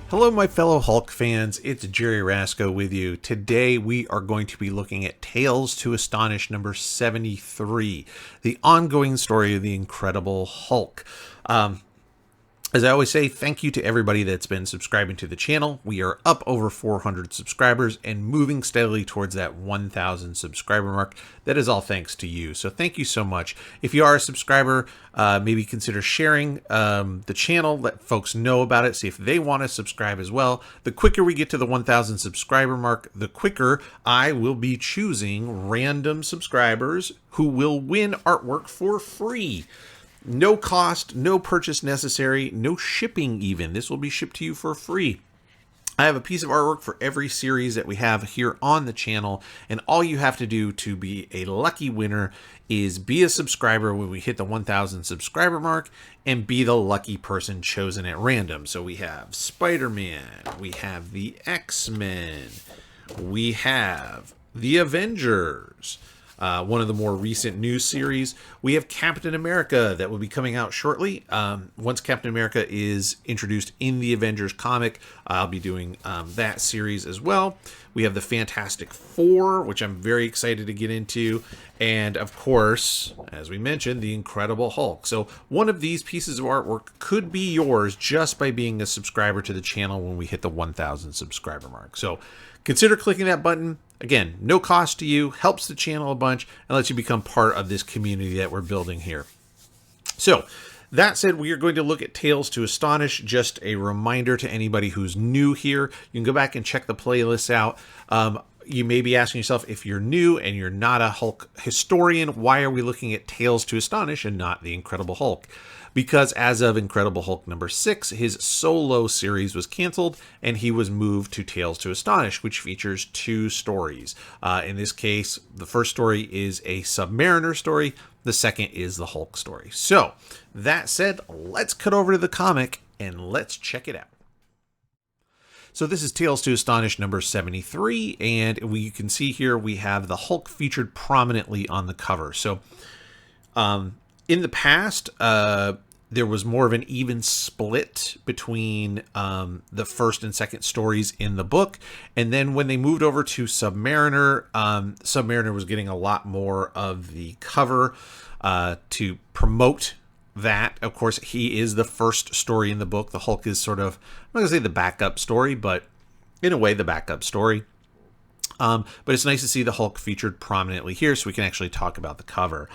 Hello, my fellow Hulk fans. It's Jerry Rasco with you. Today, we are going to be looking at Tales to Astonish number 73, the ongoing story of the Incredible Hulk. As I always say, thank you to everybody that's been subscribing to the channel. We are up over 400 subscribers and moving steadily towards that 1,000 subscriber mark. That is all thanks to you. So thank you so much. If you are a subscriber, maybe consider sharing the channel. Let folks know about it. See if they want to subscribe as well. The quicker we get to the 1,000 subscriber mark, the quicker I will be choosing random subscribers who will win artwork for free. No cost, no purchase necessary, no shipping even. This will be shipped to you for free. I have a piece of artwork for every series that we have here on the channel, and all you have to do to be a lucky winner is be a subscriber when we hit the 1,000 subscriber mark and be the lucky person chosen at random. So we have Spider-Man, we have the X-Men, we have the Avengers, one of the more recent news series. We have Captain America that will be coming out shortly. Once Captain America is introduced in the Avengers comic, I'll be doing that series as well. We have the Fantastic Four, which I'm very excited to get into. And of course, as we mentioned, the Incredible Hulk. So one of these pieces of artwork could be yours just by being a subscriber to the channel when we hit the 1,000 subscriber mark. So consider clicking that button. Again, no cost to you, helps the channel a bunch, and lets you become part of this community that we're building here. So, that said, we are going to look at Tales to Astonish. Just a reminder to anybody who's new here, you can go back and check the playlists out. You may be asking yourself, if you're new and you're not a Hulk historian, why are we looking at Tales to Astonish and not the Incredible Hulk? Because as of Incredible Hulk number 6, his solo series was canceled and he was moved to Tales to Astonish, which features 2 stories. In this case, the first story is a Submariner story. The second is the Hulk story. So that said, let's cut over to the comic and let's check it out. So this is Tales to Astonish number 73, and you can see here we have the Hulk featured prominently on the cover. So in the past, there was more of an even split between the first and second stories in the book. And then when they moved over to Submariner, Submariner was getting a lot more of the cover to promote that. Of course, he is the first story in the book. The Hulk is sort of, I'm not going to say the backup story, but in a way the backup story. But it's nice to see the Hulk featured prominently here so we can actually talk about the cover.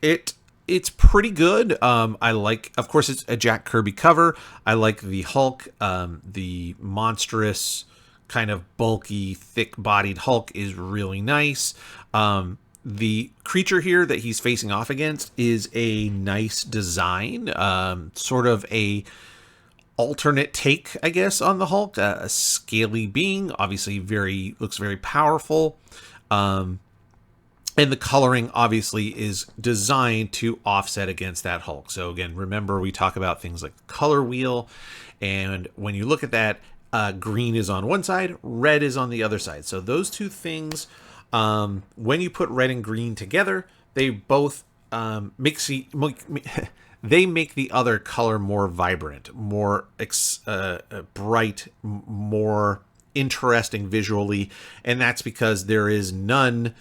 It's pretty good. I like, of course, it's a Jack Kirby cover. I like the Hulk, the monstrous, kind of bulky, thick-bodied Hulk is really nice. The creature here that he's facing off against is a nice design, sort of a alternate take, I guess, on the Hulk. A scaly being, obviously looks very powerful. And the coloring obviously is designed to offset against that Hulk. So again, remember we talk about things like color wheel. And when you look at that, green is on one side, red is on the other side. So those two things, when you put red and green together, they both they make the other color more vibrant, more bright, more interesting visually. And that's because there is none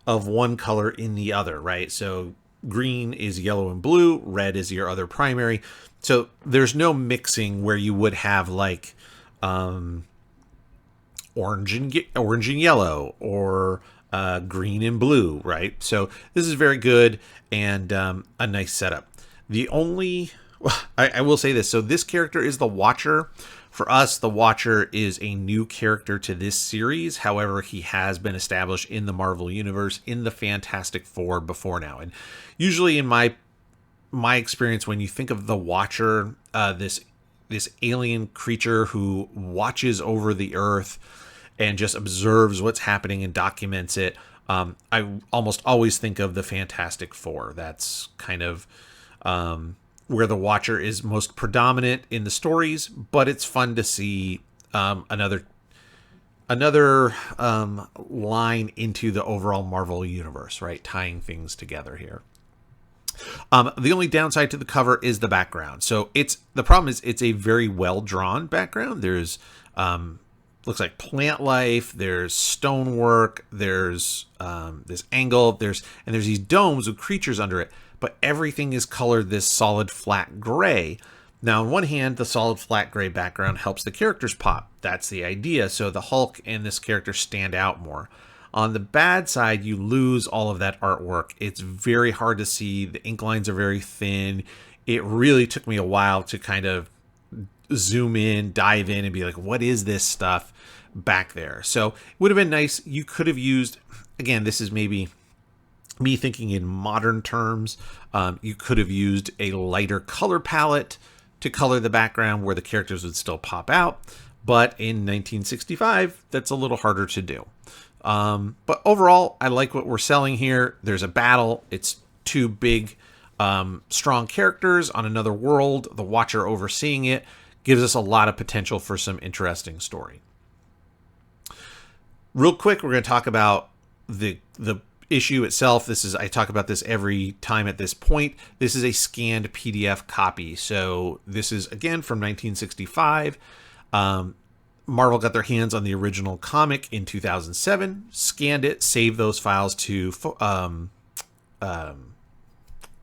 of one color in the other, right? So green is yellow and blue, red is your other primary. So there's no mixing where you would have like orange and yellow or green and blue, right? So this is very good and a nice setup. The only, I will say this, so this character is the Watcher. For us, the Watcher is a new character to this series. However, he has been established in the Marvel Universe in the Fantastic Four before now. And usually in my experience, when you think of the Watcher, this alien creature who watches over the Earth and just observes what's happening and documents it, I almost always think of the Fantastic Four. That's kind of where the Watcher is most predominant in the stories, but it's fun to see another line into the overall Marvel universe, right? Tying things together here. The only downside to the cover is the background. So the problem is it's a very well drawn background. There's looks like plant life. There's stonework. There's this angle. There's these domes with creatures under it. But everything is colored this solid flat gray. Now, on one hand, the solid flat gray background helps the characters pop. That's the idea. So the Hulk and this character stand out more. On the bad side, you lose all of that artwork. It's very hard to see. The ink lines are very thin. It really took me a while to kind of zoom in, dive in, and be like, what is this stuff back there? So it would have been nice. You could have used, again, this is maybe me thinking in modern terms. You could have used a lighter color palette to color the background where the characters would still pop out. But in 1965, that's a little harder to do. But overall, I like what we're selling here. There's a battle. It's two big, strong characters on another world. The Watcher overseeing it gives us a lot of potential for some interesting story. Real quick, we're going to talk about the issue itself. I talk about this every time at this point. This is a scanned PDF copy. So this is, again, from 1965. Marvel got their hands on the original comic in 2007, scanned it, saved those files to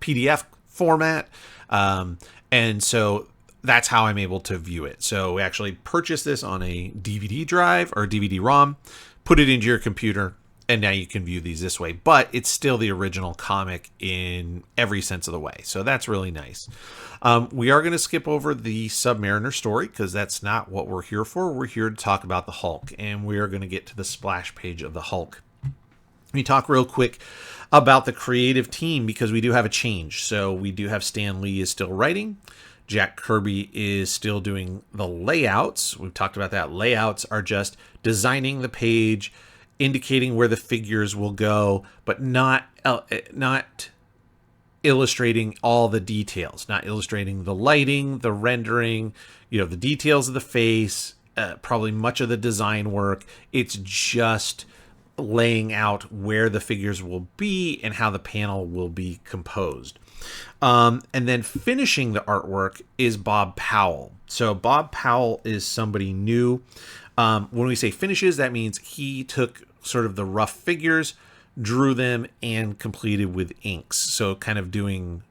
PDF format. And so that's how I'm able to view it. So we actually purchased this on a DVD drive or DVD-ROM, put it into your computer, and now you can view these this way. But it's still the original comic in every sense of the way. So that's really nice. We are going to skip over the Submariner story because that's not what we're here for. We're here to talk about the Hulk, and we are going to get to the splash page of the Hulk. Let me talk real quick about the creative team because we do have a change. So we do have Stan Lee is still writing. Jack Kirby is still doing the layouts. We've talked about that. Layouts are just designing the page, indicating where the figures will go, but not illustrating all the details, not illustrating the lighting, the rendering, the details of the face, probably much of the design work. It's just laying out where the figures will be and how the panel will be composed. And then finishing the artwork is Bob Powell. So Bob Powell is somebody new. When we say finishes, that means he took sort of the rough figures, drew them, and completed with inks. So kind of doing,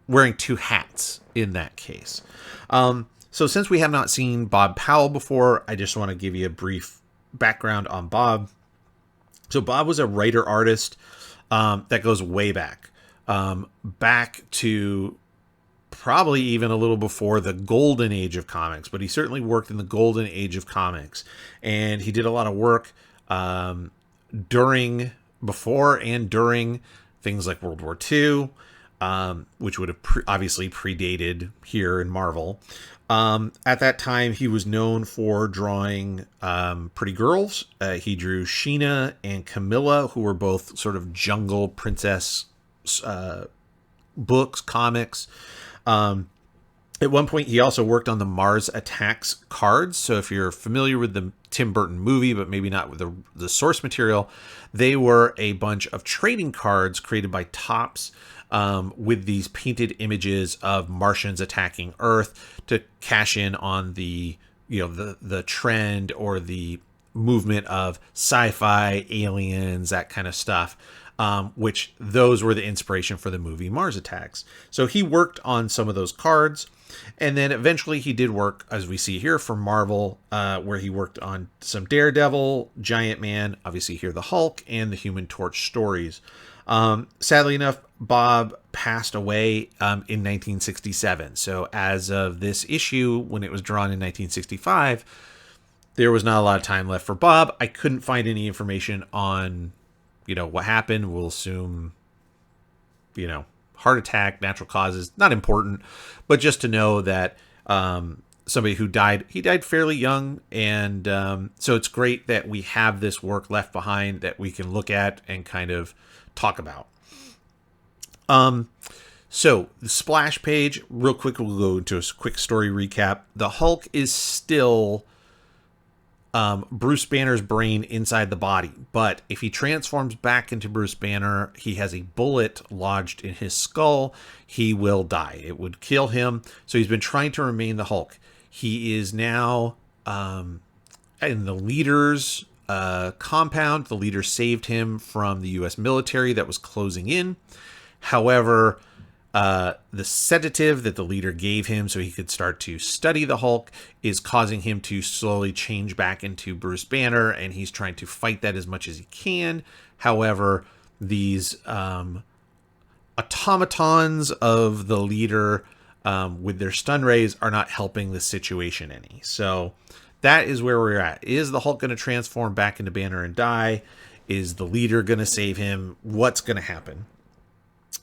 wearing two hats in that case. So since we have not seen Bob Powell before, I just want to give you a brief background on Bob. So Bob was a writer-artist that goes way back. Back to probably even a little before the golden age of comics, but he certainly worked in the golden age of comics, and he did a lot of work before and during things like World War II, which would have obviously predated here in Marvel. At that time, he was known for drawing pretty girls. He drew Sheena and Camilla, who were both sort of jungle princess books, comics. At one point, he also worked on the Mars Attacks cards. So if you're familiar with the Tim Burton movie, but maybe not with the source material, they were a bunch of trading cards created by Topps with these painted images of Martians attacking Earth to cash in on the trend or the movement of sci-fi, aliens, that kind of stuff. Which those were the inspiration for the movie Mars Attacks. So he worked on some of those cards, and then eventually he did work, as we see here, for Marvel, where he worked on some Daredevil, Giant Man, obviously here the Hulk, and the Human Torch stories. Sadly enough, Bob passed away in 1967. So as of this issue, when it was drawn in 1965, there was not a lot of time left for Bob. I couldn't find any information on what happened. We'll assume, heart attack, natural causes, not important, but just to know that somebody who died, he died fairly young. And so it's great that we have this work left behind that we can look at and kind of talk about. So the splash page, real quick, we'll go into a quick story recap. The Hulk is still Bruce Banner's brain inside the body. But if he transforms back into Bruce Banner, he has a bullet lodged in his skull. He will die. It would kill him. So he's been trying to remain the Hulk. He is now in the leader's compound. The leader saved him from the U.S. military that was closing in. However, the sedative that the leader gave him so he could start to study the Hulk is causing him to slowly change back into Bruce Banner, and he's trying to fight that as much as he can. However, these automatons of the leader with their stun rays are not helping the situation any. So that is where we're at. Is the Hulk going to transform back into Banner and die? Is the leader going to save him? What's going to happen?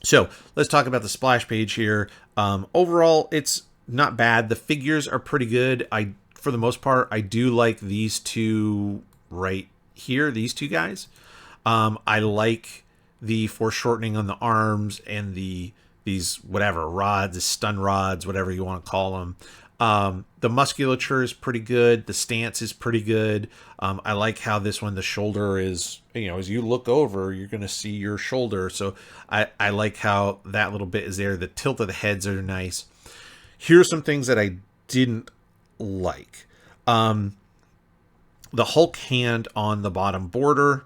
So let's talk about the splash page here. Overall, it's not bad. The figures are pretty good. For the most part, I do like these two right here, these two guys. I like the foreshortening on the arms and these whatever rods, stun rods, whatever you want to call them. The musculature is pretty good. The stance is pretty good. I like how this one, the shoulder is, as you look over, you're going to see your shoulder. So I like how that little bit is there. The tilt of the heads are nice. Here's some things that I didn't like. The Hulk hand on the bottom border,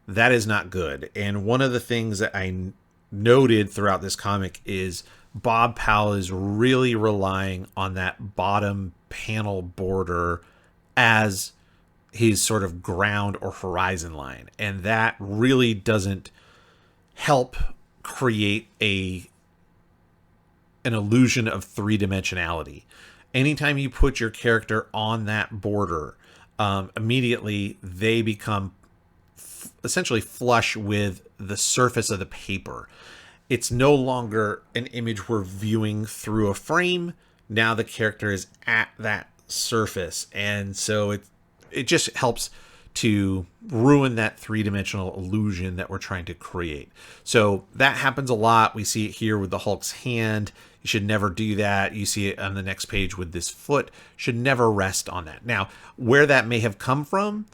that is not good. And one of the things that I noted throughout this comic is Bob Powell is really relying on that bottom panel border as his sort of ground or horizon line. And that really doesn't help create an illusion of three-dimensionality. Anytime you put your character on that border, immediately they become essentially flush with the surface of the paper. It's no longer an image we're viewing through a frame. Now the character is at that surface. And so it just helps to ruin that three-dimensional illusion that we're trying to create. So that happens a lot. We see it here with the Hulk's hand. You should never do that. You see it on the next page with this foot. Should never rest on that. Now, where that may have come from,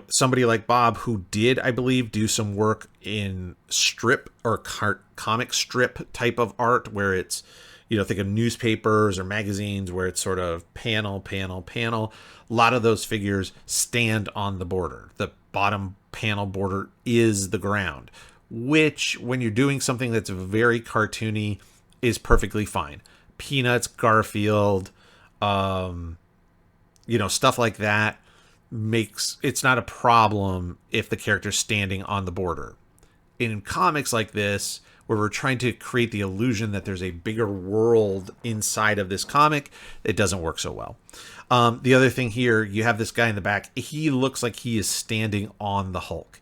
somebody like Bob, who did, I believe, do some work in strip or comic strip type of art where it's, think of newspapers or magazines where it's sort of panel, panel, panel. A lot of those figures stand on the border. The bottom panel border is the ground, which when you're doing something that's very cartoony is perfectly fine. Peanuts, Garfield, stuff like that. It's not a problem if the character's standing on the border. In comics like this, where we're trying to create the illusion that there's a bigger world inside of this comic, it doesn't work so well. The other thing here, you have this guy in the back. He looks like he is standing on the Hulk.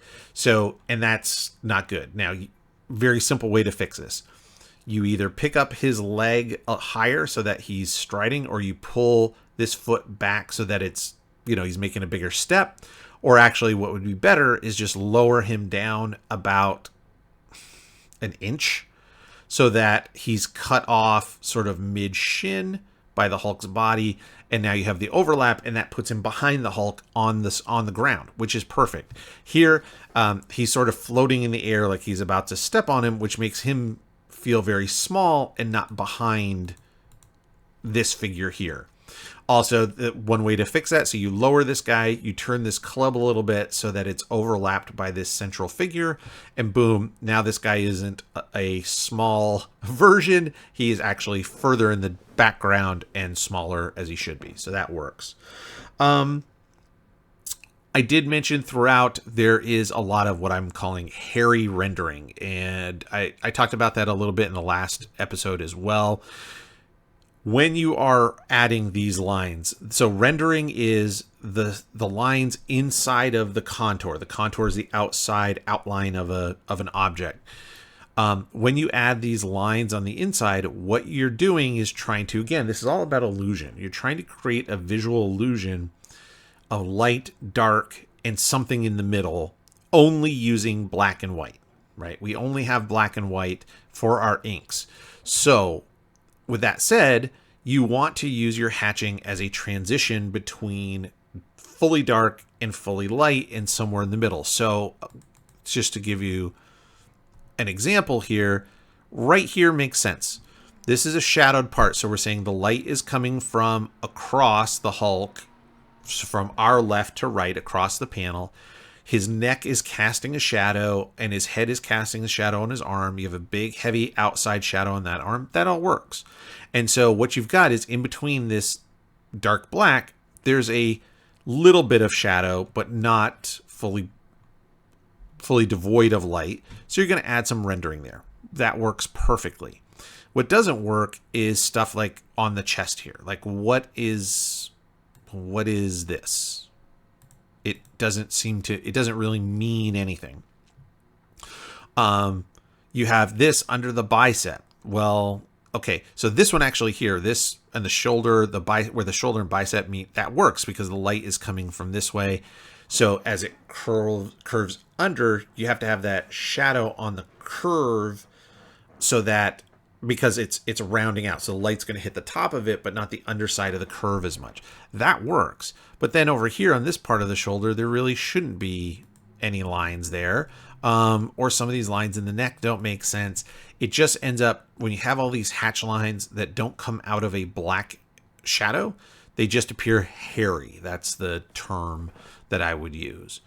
And that's not good. Now, very simple way to fix this. You either pick up his leg higher so that he's striding, or you pull this foot back so that it's, he's making a bigger step. Or actually what would be better is just lower him down about an inch so that he's cut off sort of mid-shin by the Hulk's body. And now you have the overlap, and that puts him behind the Hulk on the ground, which is perfect. Here, he's sort of floating in the air like he's about to step on him, which makes him feel very small and not behind this figure here. Also, one way to fix that, so you lower this guy, you turn this club a little bit so that it's overlapped by this central figure, and boom, now this guy isn't a small version. He is actually further in the background and smaller as he should be, so that works. I did mention throughout there is a lot of what I'm calling hairy rendering, and I talked about that a little bit in the last episode as well. When you are adding these lines, so rendering is the lines inside of the contour. The contour is the outside outline of an object. When you add these lines on the inside, what you're doing is trying to, again, this is all about illusion. You're trying to create a visual illusion of light, dark, and something in the middle, only using black and white, right? We only have black and white for our inks. So with that said, you want to use your hatching as a transition between fully dark and fully light and somewhere in the middle. So just to give you an example here, right here makes sense. This is a shadowed part, so we're saying the light is coming from across the Hulk, from our left to right across the panel. His neck is casting a shadow, and his head is casting a shadow on his arm. You have a big, heavy outside shadow on that arm. That all works. And so what you've got is in between this dark black, there's a little bit of shadow, but not fully devoid of light. So you're going to add some rendering there. That works perfectly. What doesn't work is stuff like on the chest here. Like what is this? It doesn't really mean anything. You have this under the bicep. Well, okay, so this one actually here, this and the shoulder, where the shoulder and bicep meet, that works because the light is coming from this way. So as it curves under, you have to have that shadow on the curve, so that because it's rounding out, so the light's going to hit the top of it, but not the underside of the curve as much. That works. But then over here on this part of the shoulder, there really shouldn't be any lines there, or some of these lines in the neck don't make sense. It just ends up, when you have all these hatch lines that don't come out of a black shadow, they just appear hairy. That's the term that I would use.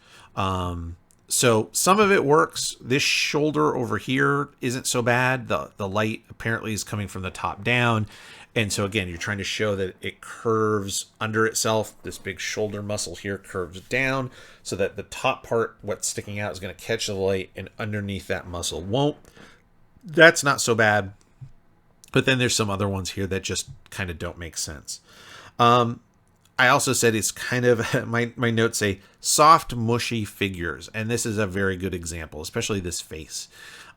So some of it works. This shoulder over here isn't so bad. The light apparently is coming from the top down. And so again, you're trying to show that it curves under itself. This big shoulder muscle here curves down so that the top part, what's sticking out, is going to catch the light, and underneath that muscle won't. That's not so bad. But then there's some other ones here that just kind of don't make sense. I also said it's kind of, my notes say, soft, mushy figures. And this is a very good example, especially this face.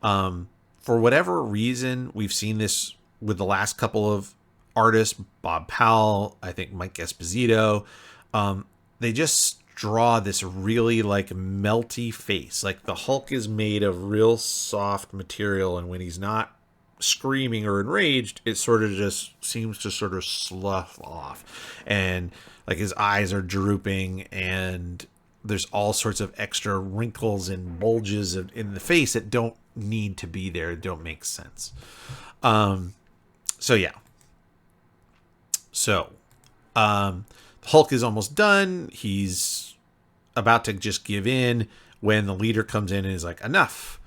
For whatever reason, we've seen this with the last couple of artists, Bob Powell, I think Mike Esposito. They just draw this really like melty face. Like the Hulk is made of real soft material, and when he's not screaming or enraged, it sort of just seems to sort of slough off, and like his eyes are drooping, and there's all sorts of extra wrinkles and bulges in the face that don't need to be there, don't make sense. So yeah. So Hulk is almost done. He's about to just give in when the leader comes in and is like, enough.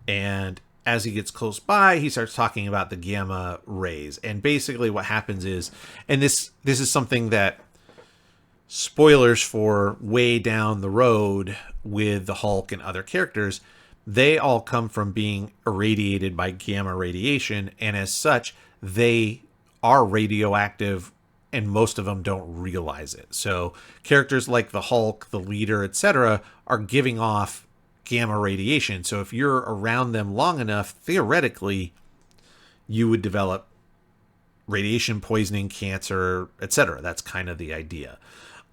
And as he gets close by, he starts talking about the gamma rays. And basically what happens is, and this is something that, spoilers for way down the road with the Hulk and other characters, they all come from being irradiated by gamma radiation. And as such, they are radioactive, and most of them don't realize it. So characters like the Hulk, the leader, etc., are giving off gamma radiation. So if you're around them long enough, theoretically, you would develop radiation poisoning, cancer, etc. That's kind of the idea.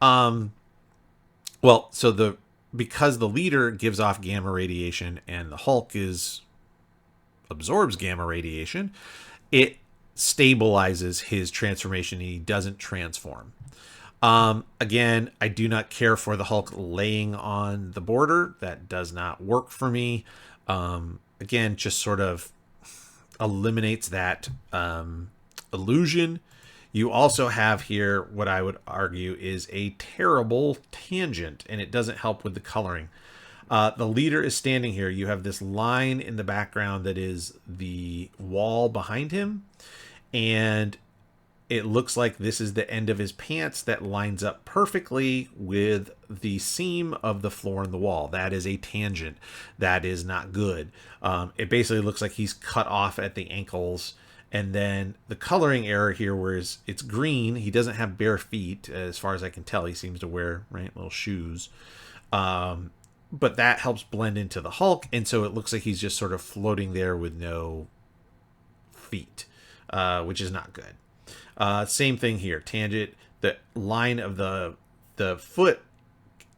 Well, so because the leader gives off gamma radiation and the Hulk absorbs gamma radiation, it stabilizes his transformation, and he doesn't transform. Again, I do not care for the Hulk laying on the border. That does not work for me. Again, just sort of eliminates that illusion. You also have here what I would argue is a terrible tangent, and it doesn't help with the coloring. The leader is standing here. You have this line in the background that is the wall behind him, and it looks like this is the end of his pants that lines up perfectly with the seam of the floor and the wall. That is a tangent. That is not good. It basically looks like he's cut off at the ankles. And then the coloring error here, whereas it's green, he doesn't have bare feet, as far as I can tell. He seems to wear little shoes. But that helps blend into the Hulk, and so it looks like he's just sort of floating there with no feet, which is not good. Same thing here. Tangent, the line of the foot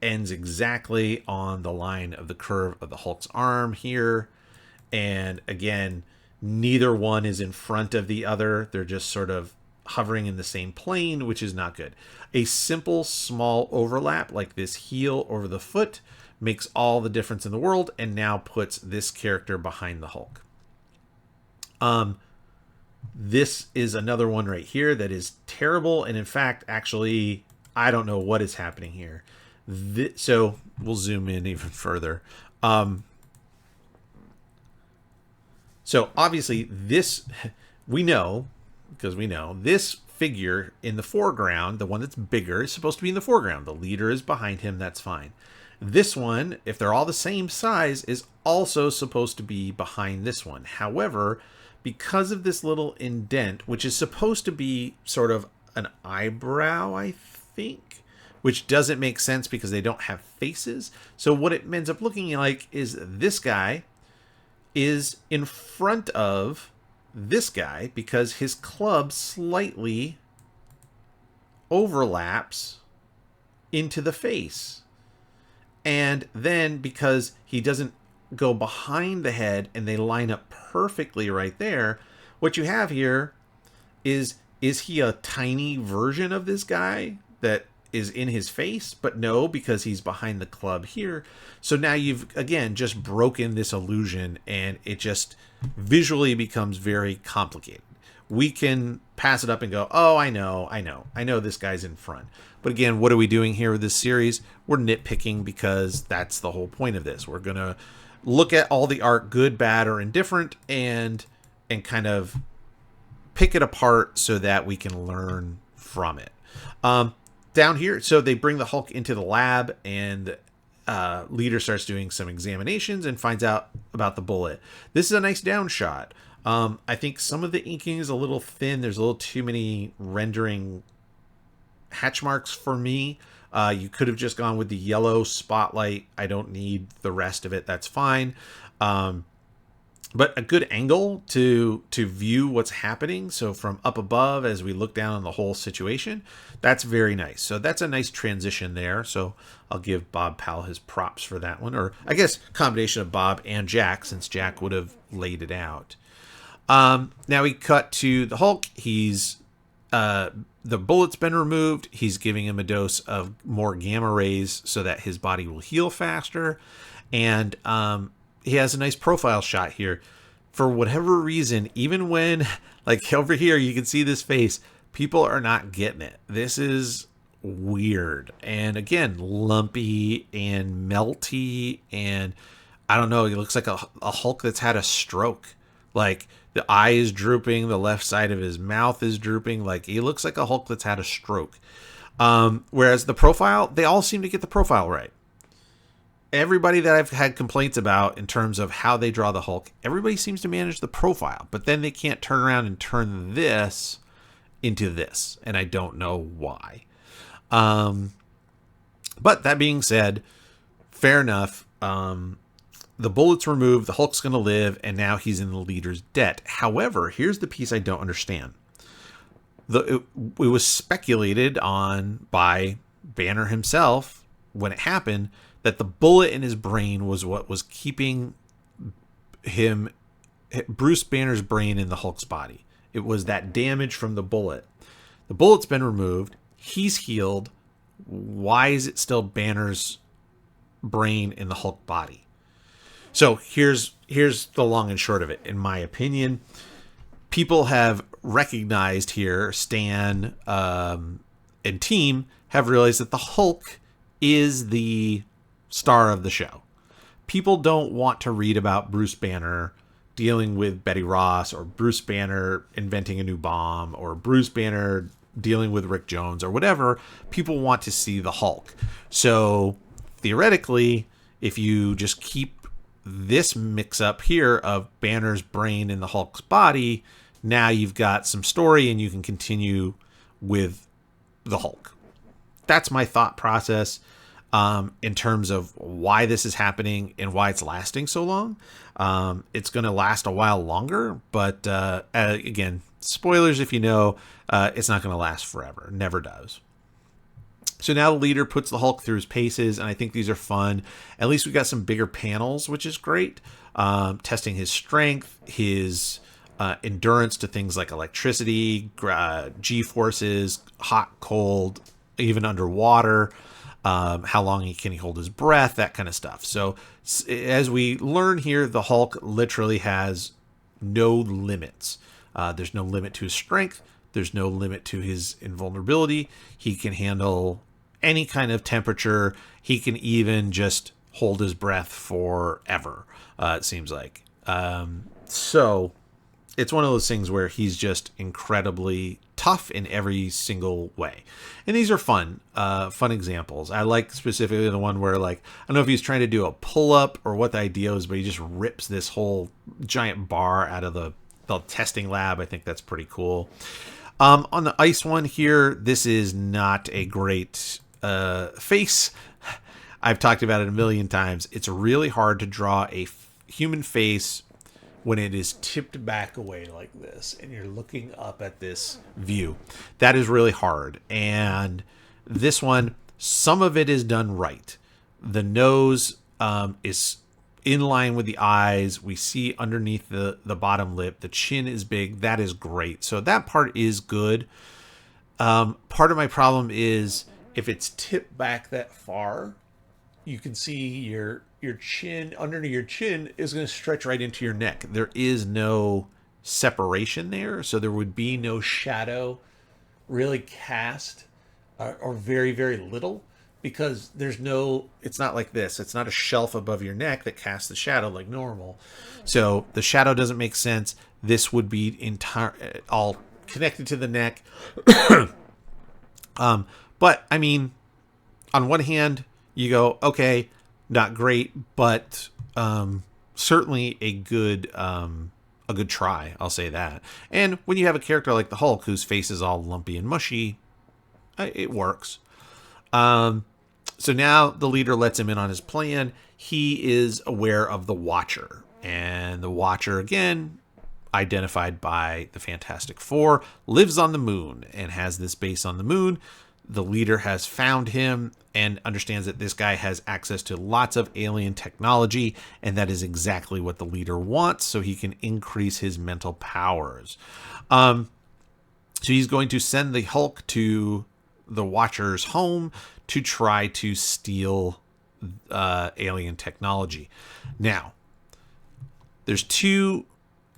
ends exactly on the line of the curve of the Hulk's arm here. And again, neither one is in front of the other. They're just sort of hovering in the same plane, which is not good. A simple small overlap like this heel over the foot makes all the difference in the world, and now puts this character behind the Hulk. This is another one right here that is terrible, and in fact, actually, I don't know what is happening here. So we'll zoom in even further. So obviously this, we know, because we know, this figure in the foreground, the one that's bigger, is supposed to be in the foreground. The leader is behind him, that's fine. This one, if they're all the same size, is also supposed to be behind this one. However, because of this little indent, which is supposed to be sort of an eyebrow, I think, which doesn't make sense because they don't have faces. So what it ends up looking like is this guy is in front of this guy because his club slightly overlaps into the face. And then because he doesn't go behind the head and they line up perfectly right there, what you have here is he a tiny version of this guy that is in his face? But no, because he's behind the club here. So now you've, again, just broken this illusion, and it just visually becomes very complicated. We can pass it up and go, oh, I know this guy's in front. But again, what are we doing here with this series? We're nitpicking because that's the whole point of this. We're going to look at all the art, good, bad, or indifferent, and kind of pick it apart so that we can learn from it. Down here, so they bring the Hulk into the lab, and leader starts doing some examinations and finds out about the bullet. This is a nice down shot. I think some of the inking is a little thin. There's a little too many rendering hatch marks for me. You could have just gone with the yellow spotlight. I don't need the rest of it. That's fine. But a good angle to view what's happening. So from up above, as we look down on the whole situation, that's very nice. So that's a nice transition there. So I'll give Bob Powell his props for that one, or I guess combination of Bob and Jack, since Jack would have laid it out. Now we cut to the Hulk. He's the bullet's been removed. He's giving him a dose of more gamma rays so that his body will heal faster. And he has a nice profile shot here. For whatever reason, even when, like over here, you can see this face, people are not getting it. This is weird. And again, lumpy and melty. And I don't know, he looks like a Hulk that's had a stroke. Like the eye is drooping, the left side of his mouth is drooping. Like he looks like a Hulk that's had a stroke. Whereas the profile, they all seem to get the profile right. Everybody that I've had complaints about in terms of how they draw the Hulk, everybody seems to manage the profile, but then they can't turn around and turn this into this, and I don't know why. But that being said, fair enough. The bullet's removed, the Hulk's going to live, and now he's in the leader's debt. However, here's the piece I don't understand. It was speculated on by Banner himself when it happened that the bullet in his brain was what was keeping Bruce Banner's brain in the Hulk's body. It was that damage from the bullet. The bullet's been removed. He's healed. Why is it still Banner's brain in the Hulk body? So here's the long and short of it. In my opinion, people have recognized here, Stan and team have realized that the Hulk is the star of the show. People don't want to read about Bruce Banner dealing with Betty Ross, or Bruce Banner inventing a new bomb, or Bruce Banner dealing with Rick Jones, or whatever. People want to see the Hulk. So theoretically, if you just keep this mix up here of Banner's brain in the Hulk's body, now you've got some story and you can continue with the Hulk. That's my thought process in terms of why this is happening and why it's lasting so long. It's going to last a while longer, but again, spoilers if you know, it's not going to last forever. It never does. So now the leader puts the Hulk through his paces, and I think these are fun. At least we got some bigger panels, which is great. Testing his strength, his endurance to things like electricity, G-forces, hot, cold, even underwater. How long can he hold his breath, that kind of stuff. So as we learn here, the Hulk literally has no limits. There's no limit to his strength. There's no limit to his invulnerability. He can handle any kind of temperature. He can even just hold his breath forever, it seems like. So it's one of those things where he's just incredibly tough in every single way. And these are fun examples. I like specifically the one where, like, I don't know if he's trying to do a pull-up or what the idea is, but he just rips this whole giant bar out of the testing lab. I think that's pretty cool. On the ice one here, this is not a great face. I've talked about it a million times. It's really hard to draw a human face when it is tipped back away like this and you're looking up at this view. That is really hard. And this one, some of it is done right. The nose is in line with the eyes. We see underneath the bottom lip. The chin is big. That is great. So that part is good. Part of my problem is if it's tipped back that far, you can see your chin, underneath your chin is going to stretch right into your neck. There is no separation there, so there would be no shadow really cast, or very, very little, because there's no, it's not like this. It's not a shelf above your neck that casts the shadow like normal. So the shadow doesn't make sense. This would be all connected to the neck. But I mean, on one hand, you go, okay, not great, but certainly a good try. I'll say that. And when you have a character like the Hulk, whose face is all lumpy and mushy, it works. So now the leader lets him in on his plan. He is aware of the Watcher, and the Watcher, again, identified by the Fantastic Four, lives on the moon and has this base on the moon. The leader has found him and understands that this guy has access to lots of alien technology, and that is exactly what the leader wants, so he can increase his mental powers. So he's going to send the Hulk to the Watcher's home to try to steal alien technology. Now, there's two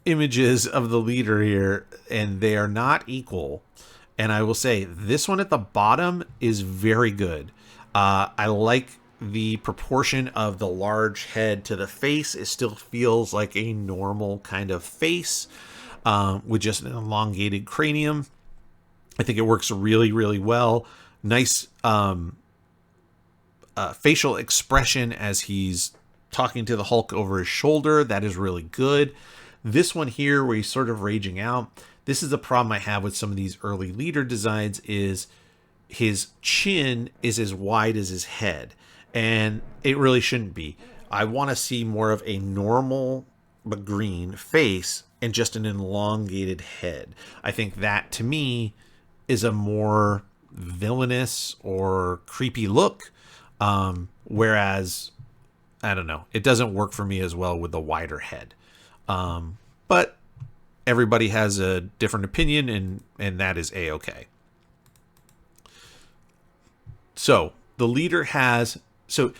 images of the leader here, and they are not equal. And I will say this one at the bottom is very good. I like the proportion of the large head to the face. It still feels like a normal kind of face with just an elongated cranium. I think it works really, really well. Nice facial expression as he's talking to the Hulk over his shoulder. That is really good. This one here where he's sort of raging out, this is the problem I have with some of these early leader designs, is his chin is as wide as his head, and it really shouldn't be. I want to see more of a normal but green face and just an elongated head. I think that, to me, is a more villainous or creepy look, whereas, I don't know, it doesn't work for me as well with the wider head. But everybody has a different opinion, and that is A-okay. So the leader has, so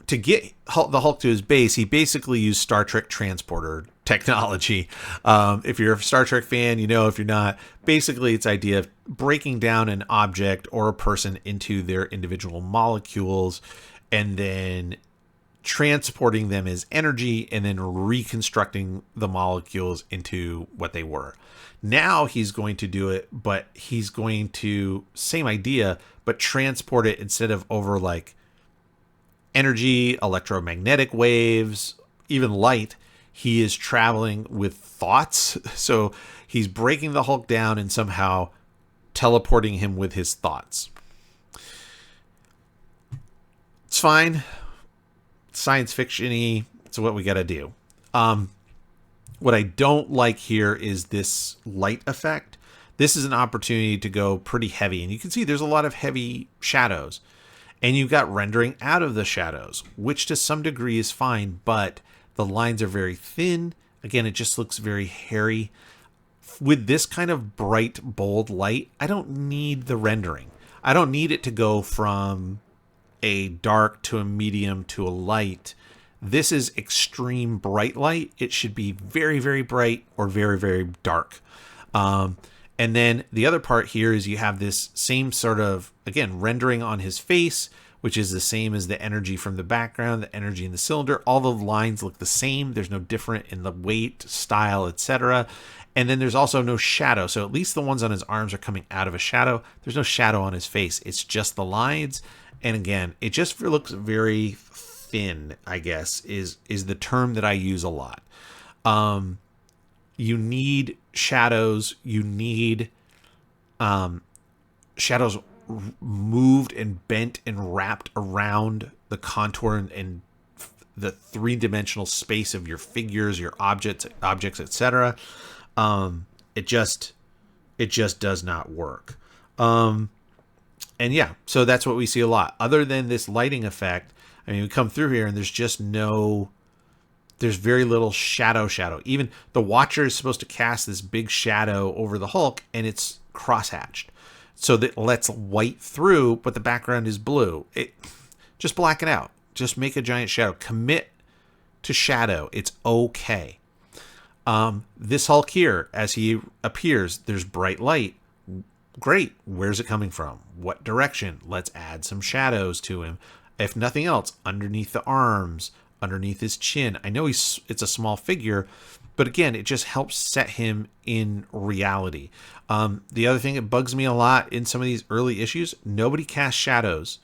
to get the Hulk to his base, he basically used Star Trek transporter technology. If you're a Star Trek fan, you know. If you're not, basically it's idea of breaking down an object or a person into their individual molecules and then transporting them as energy and then reconstructing the molecules into what they were. Now he's going to do it, but he's going to, same idea, but transport it instead of over like energy, electromagnetic waves, even light. He is traveling with thoughts. So he's breaking the Hulk down and somehow teleporting him with his thoughts. It's fine. Science fiction-y. It's what we got to do. What I don't like here is this light effect. This is an opportunity to go pretty heavy. And you can see there's a lot of heavy shadows. And you've got rendering out of the shadows, which to some degree is fine, but the lines are very thin Again, it just looks very hairy. With this kind of bright, bold light, I don't need the rendering. I don't need it to go from a dark to a medium to a light. This is extreme bright light. It should be very, very bright or very, very dark. And then the other part here is you have this same sort of, again, rendering on his face, which is the same as the energy from the background, the energy in the cylinder. All the lines look the same. There's no different in the weight, style, etc. And then there's also no shadow. So at least the ones on his arms are coming out of a shadow. There's no shadow on his face. It's just the lines. And again, it just looks very thin, I guess, is the term that I use a lot. You need shadows. You need shadows moved and bent and wrapped around the contour and the three-dimensional space of your figures, your objects, etc. It just does not work. And yeah, so that's what we see a lot. Other than this lighting effect, I mean, we come through here and there's very little shadow. Even the Watcher is supposed to cast this big shadow over the Hulk, and it's crosshatched. So that lets white through, but the background is blue. Just black it out. Just make a giant shadow. Commit to shadow. It's okay. This Hulk here, as he appears, there's bright light. Great. Where's it coming from? What direction? Let's add some shadows to him. If nothing else, underneath the arms, underneath his chin. I know it's a small figure, but again, it just helps set him in reality. The other thing that bugs me a lot in some of these early issues, nobody casts shadows.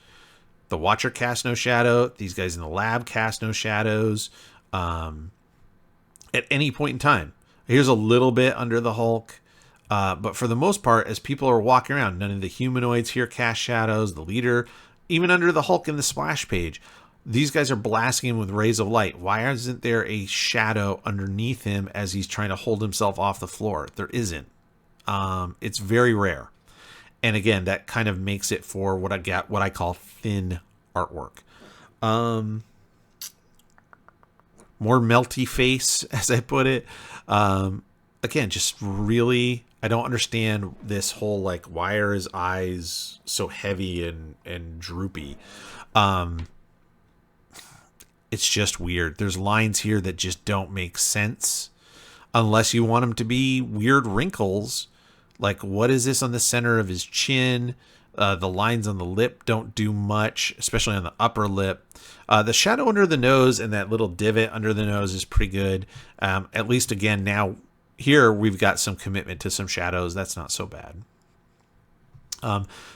The Watcher casts no shadow. These guys in the lab cast no shadows at any point in time. Here's a little bit under the Hulk. But for the most part, as people are walking around, none of the humanoids here cast shadows. The leader, even under the Hulk in the splash page, these guys are blasting him with rays of light. Why isn't there a shadow underneath him as he's trying to hold himself off the floor? There isn't. It's very rare. And again, that kind of makes it for what I call thin artwork. More melty face, as I put it. Again, just really, I don't understand this whole, like, why are his eyes so heavy and droopy? It's just weird. There's lines here that just don't make sense unless you want them to be weird wrinkles. Like, what is this on the center of his chin? The lines on the lip don't do much, especially on the upper lip. The shadow under the nose and that little divot under the nose is pretty good. At least, again, now here we've got some commitment to some shadows. That's not so bad.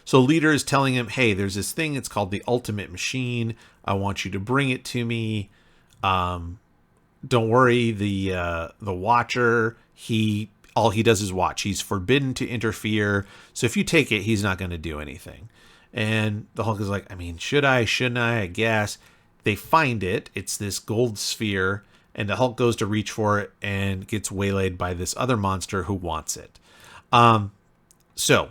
So Leader is telling him, hey, there's this thing. It's called the Ultimate Machine. I want you to bring it to me. Don't worry. The Watcher, all he does is watch. He's forbidden to interfere. So if you take it, he's not going to do anything. And the Hulk is like, I mean, should I, shouldn't I guess. They find it. It's this gold sphere. And the Hulk goes to reach for it and gets waylaid by this other monster who wants it. So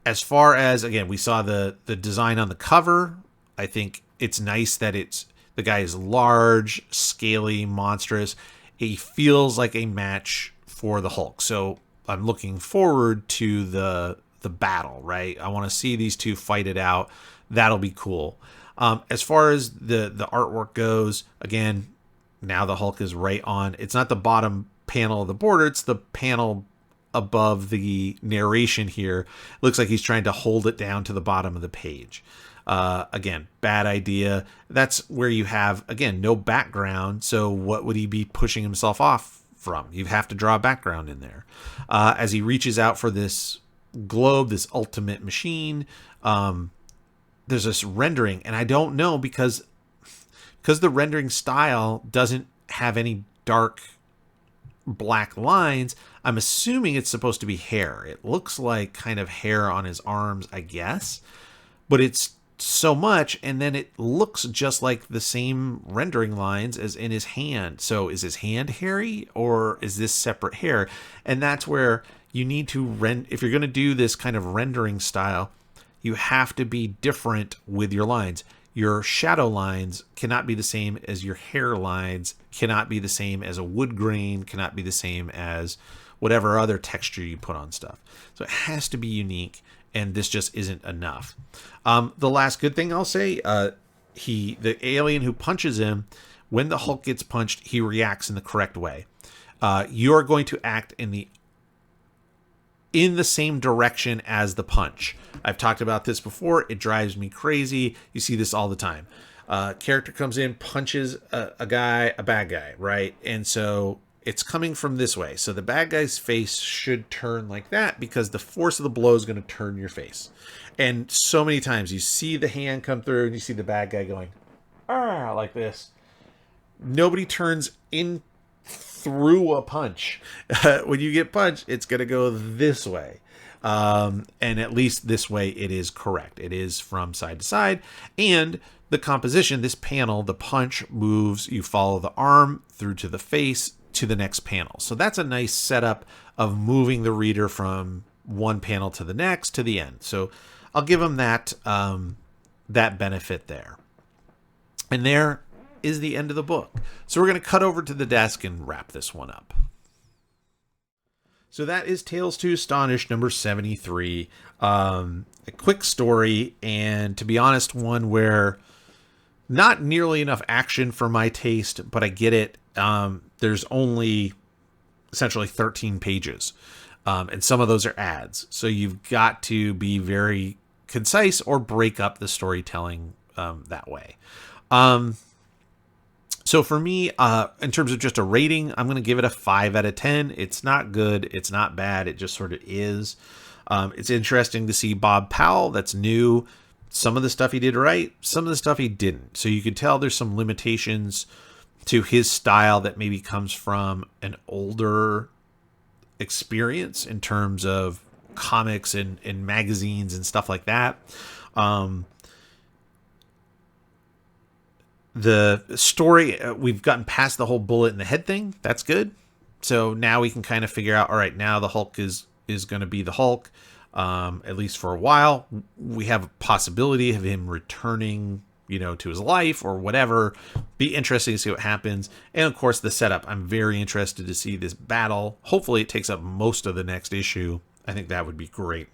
as far as, again, we saw the design on the cover. I think it's nice that the guy is large, scaly, monstrous. He feels like a match for the Hulk. So I'm looking forward to the battle, right? I want to see these two fight it out. That'll be cool. As far as the artwork goes, again, now the Hulk is right on. It's not the bottom panel of the border. It's the panel above the narration here. It looks like he's trying to hold it down to the bottom of the page. Again, bad idea. That's where you have, again, no background. So what would he be pushing himself off from? You have to draw a background in there. As he reaches out for this globe, this ultimate machine, there's this rendering, and I don't know because the rendering style doesn't have any dark black lines. I'm assuming it's supposed to be hair. It looks like kind of hair on his arms, I guess, but it's so much, and then it looks just like the same rendering lines as in his hand. So is his hand hairy, or is this separate hair? And that's where you need to if you're going to do this kind of rendering style, you have to be different with your lines. Your shadow lines cannot be the same as your hair lines, cannot be the same as a wood grain, cannot be the same as whatever other texture you put on stuff. So it has to be unique, and this just isn't enough. The last good thing I'll say, the alien who punches him, when the Hulk gets punched, he reacts in the correct way. You're going to act in the same direction as the punch. I've talked about this before. It drives me crazy. You see this all the time. Character comes in, punches a bad guy, right? And so it's coming from this way. So the bad guy's face should turn like that because the force of the blow is going to turn your face. And so many times you see the hand come through and you see the bad guy going, like this. Nobody turns in through a punch. When you get punched, it's going to go this way. And at least this way it is correct. It is from side to side. And the composition, this panel, the punch moves, you follow the arm through to the face to the next panel. So that's a nice setup of moving the reader from one panel to the next to the end. So I'll give them that benefit there. And there is the end of the book. So we're going to cut over to the desk and wrap this one up. So that is Tales to Astonish number 73. A quick story, and to be honest, one where not nearly enough action for my taste, but I get it. There's only essentially 13 pages, and some of those are ads. So you've got to be very concise or break up the storytelling that way. So for me, in terms of just a rating, I'm going to give it a 5 out of 10. It's not good. It's not bad. It just sort of is. It's interesting to see Bob Powell. That's new. Some of the stuff he did right, some of the stuff he didn't. So you can tell there's some limitations to his style that maybe comes from an older experience in terms of comics and magazines and stuff like that. The story, we've gotten past the whole bullet in the head thing. That's good. So now we can kind of figure out, all right, now the Hulk is going to be the Hulk, at least for a while. We have a possibility of him returning, to his life or whatever. Be interesting to see what happens. And of course, the setup. I'm very interested to see this battle. Hopefully it takes up most of the next issue. I think that would be great.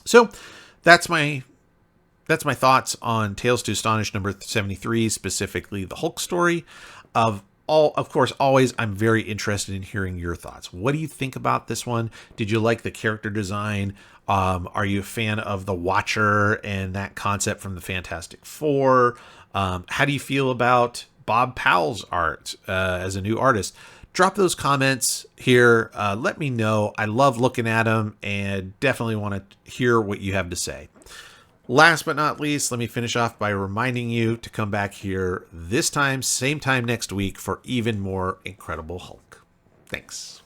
So that's my thoughts on Tales to Astonish number 73, specifically the Hulk story. Of course, always, I'm very interested in hearing your thoughts. What do you think about this one? Did you like the character design? Are you a fan of the Watcher and that concept from the Fantastic Four? How do you feel about Bob Powell's art as a new artist? Drop those comments here. Let me know. I love looking at them and definitely want to hear what you have to say. Last but not least, let me finish off by reminding you to come back here this time, same time next week for even more Incredible Hulk. Thanks.